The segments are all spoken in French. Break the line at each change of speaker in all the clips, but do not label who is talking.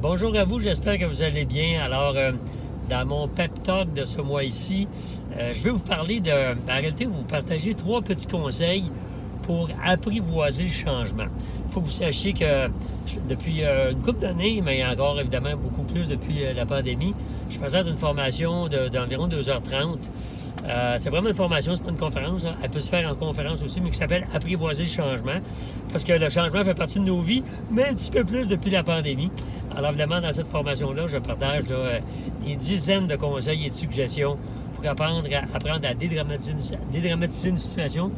Bonjour à vous, j'espère que vous allez bien. Alors, dans mon pep talk de ce mois-ci, je vais vous parler en réalité, vous partager 3 petits conseils pour apprivoiser le changement. Il faut que vous sachiez que depuis une couple d'années, mais encore évidemment beaucoup plus depuis la pandémie, je présente une formation d'environ 2h30. C'est vraiment une formation, c'est pas une conférence. Hein. Elle peut se faire en conférence aussi, mais qui s'appelle Apprivoiser le changement. Parce que le changement fait partie de nos vies, mais un petit peu plus depuis la pandémie. Alors évidemment, dans cette formation-là, je partage des dizaines de conseils et de suggestions pour apprendre à dédramatiser une situation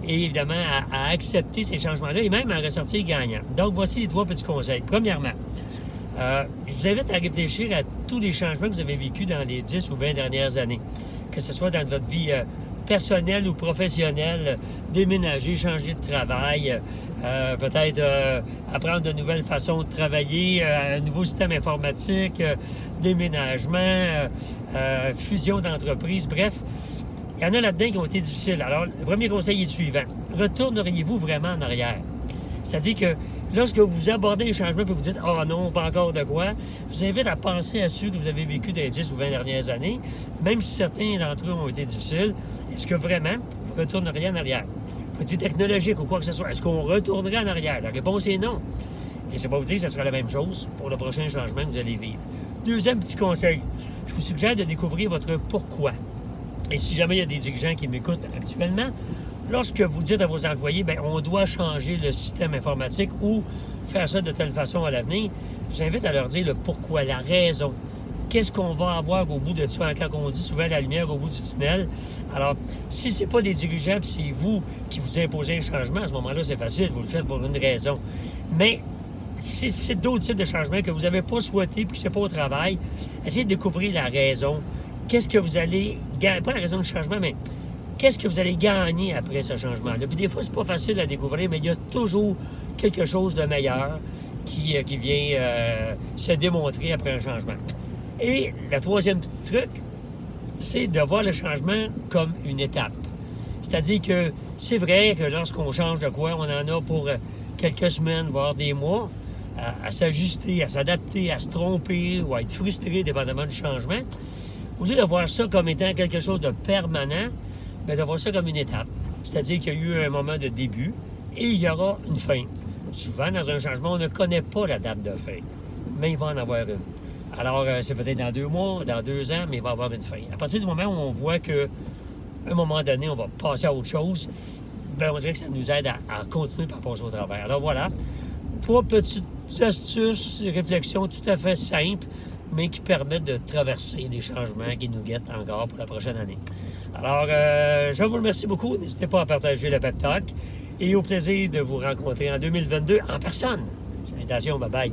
et évidemment à accepter ces changements-là et même à ressortir gagnant. Donc, voici les 3 petits conseils. Premièrement, je vous invite à réfléchir à tous les changements que vous avez vécus dans les 10 ou 20 dernières années. Que ce soit dans votre vie personnelle ou professionnelle, déménager, changer de travail, peut-être apprendre de nouvelles façons de travailler, un nouveau système informatique, déménagement, fusion d'entreprises, bref. Il y en a là-dedans qui ont été difficiles. Alors, le premier conseil est le suivant. Retourneriez-vous vraiment en arrière? C'est-à-dire que lorsque vous abordez les changements et vous dites « Ah non, pas encore de quoi », je vous invite à penser à ceux que vous avez vécu dans les 10 ou 20 dernières années, même si certains d'entre eux ont été difficiles. Est-ce que vraiment vous retourneriez en arrière? Point de vue technologique ou quoi que ce soit, est-ce qu'on retournerait en arrière? La réponse est non. Et c'est pas vous dire que ce sera la même chose pour le prochain changement que vous allez vivre. Deuxième petit conseil, je vous suggère de découvrir votre pourquoi. Et si jamais il y a des dirigeants qui m'écoutent actuellement, lorsque vous dites à vos employés, bien, on doit changer le système informatique ou faire ça de telle façon à l'avenir, je vous invite à leur dire le pourquoi, la raison. Qu'est-ce qu'on va avoir au bout de ça, quand on dit souvent la lumière au bout du tunnel. Alors, si ce n'est pas des dirigeants, puis c'est vous qui vous imposez un changement, à ce moment-là, c'est facile, vous le faites pour une raison. Mais si c'est d'autres types de changements que vous n'avez pas souhaité puis que ce n'est pas au travail, essayez de découvrir la raison. Qu'est-ce que vous allez gagner, pas la raison du changement, mais qu'est-ce que vous allez gagner après ce changement-là? Puis des fois, c'est pas facile à découvrir, mais il y a toujours quelque chose de meilleur qui vient se démontrer après un changement. Et le troisième petit truc, c'est de voir le changement comme une étape. C'est-à-dire que c'est vrai que lorsqu'on change de quoi, on en a pour quelques semaines, voire des mois, à s'ajuster, à s'adapter, à se tromper ou à être frustré dépendamment du changement. Au lieu de voir ça comme étant quelque chose de permanent, bien, de voir ça comme une étape. C'est-à-dire qu'il y a eu un moment de début et il y aura une fin. Souvent, dans un changement, on ne connaît pas la date de fin, mais il va en avoir une. Alors, c'est peut-être dans 2 mois, dans 2 ans, mais il va y avoir une fin. À partir du moment où on voit qu'à un moment donné, on va passer à autre chose, bien, on dirait que ça nous aide à continuer par passer au travers. Alors voilà, 3 petites astuces, réflexions tout à fait simples, mais qui permettent de traverser des changements qui nous guettent encore pour la prochaine année. Alors, je vous remercie beaucoup. N'hésitez pas à partager le pep talk et au plaisir de vous rencontrer en 2022 en personne. Salutations, bye-bye.